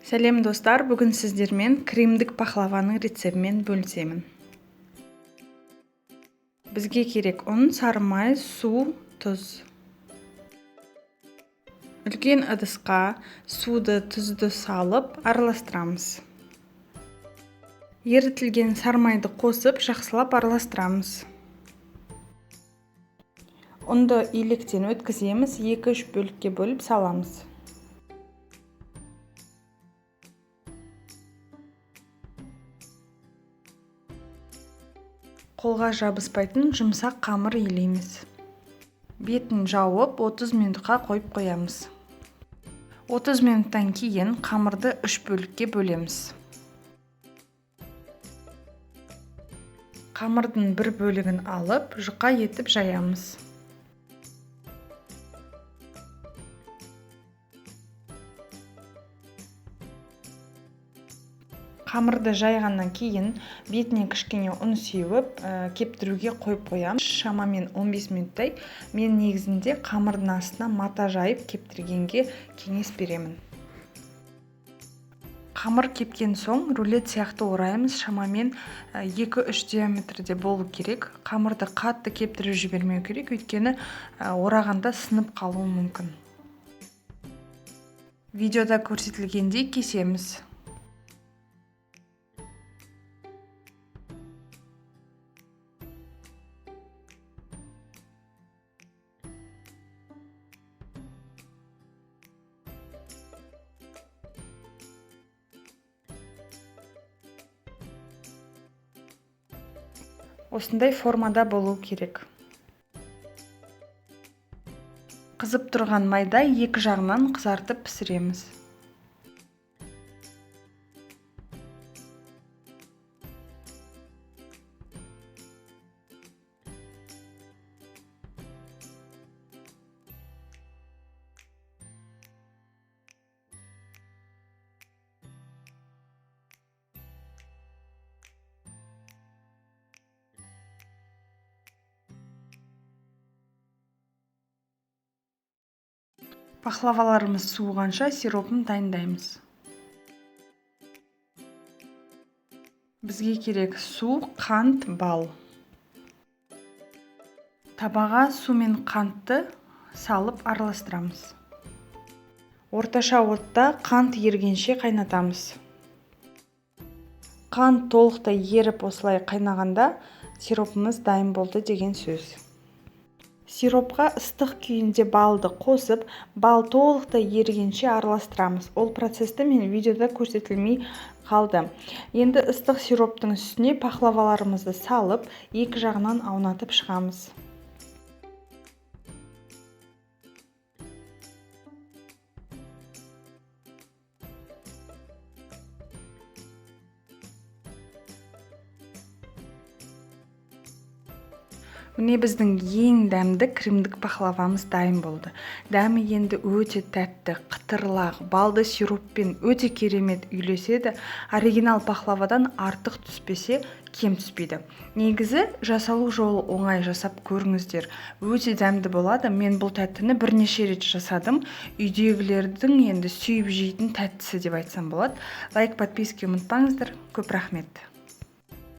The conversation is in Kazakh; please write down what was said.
Сәлем достар, бүгін сіздермен кремдік пахлаваның рецептімен бөлісемін. Бізге керек ұн, сары май, су, тұз. Үлкен ыдысқа суды, тұзды салып араластырамыз. Ерітілген сары майды қосып, жақсылап араластырамыз. Ұнды илектен өткіземіз, 2-3 бөлікке бөліп саламыз. Қолға жабыспайтын жұмсақ қамыр илейміз. Бетін жауып 30 минутқа қойып қоямыз. 30 минуттан кейін қамырды 3 бөлікке бөлеміз. Қамырдың бір бөлігін алып, жұқа етіп жаямыз. Қамырды жайғаннан кейін бетіне кішкене ұн сеуіп, кептіруге қойып қоямыз. Шамамен 15 минуттай. Мен негізінде қамырдың астына мата жайып кептіргенге кеңес беремін. Қамыр кепкен соң рулет сияқты ораймыз. Шамамен 2-3 диаметрде болу керек. Қамырды қатты кептіріп жібермеу керек, өйткені орағанда сынып қалуы мүмкін. Видеода көрсетілгендей кесеміз. Осындай формада болу керек. Қызып тұрған майда екі жағынан қызартып пісіреміз. Пахлаваларымыз суығанша сиропын дайындаймыз. Бізге керек су, қант, бал. Табаға су мен қантты салып араластырамыз. Орташа отта қант ергенше қайнатамыз. Қант толықтай еріп осылай қайнағанда сиропымыз дайын болды деген сөз. Сиропқа ыстық күйінде балды қосып, бал толықтай ерігенше араластырамыз. Ол процесті мен видеода көрсетілмей қалды. Енді ыстық сироптың үстіне пахлаваларымызды салып, екі жағынан аунатып шығамыз. Міне біздің ең дәмді кремдік пахлавамыз дайын болды. Дәмі енді өте тәтті, қытырлақ, балды сироппен өте керемет үйлеседі. Оригинал пахлавадан артық түспесе, кем түспейді. Негізі жасалу жолы оңай, жасап көріңіздер. Өте дәмді болады. Мен бұл тәттіні бірнеше рет жасадым. Үйдегілердің енді сүйіп жейтін тәттісі деп айтсам болады. Лайк, подписка ұмытпаңыздар. Көп рахмет.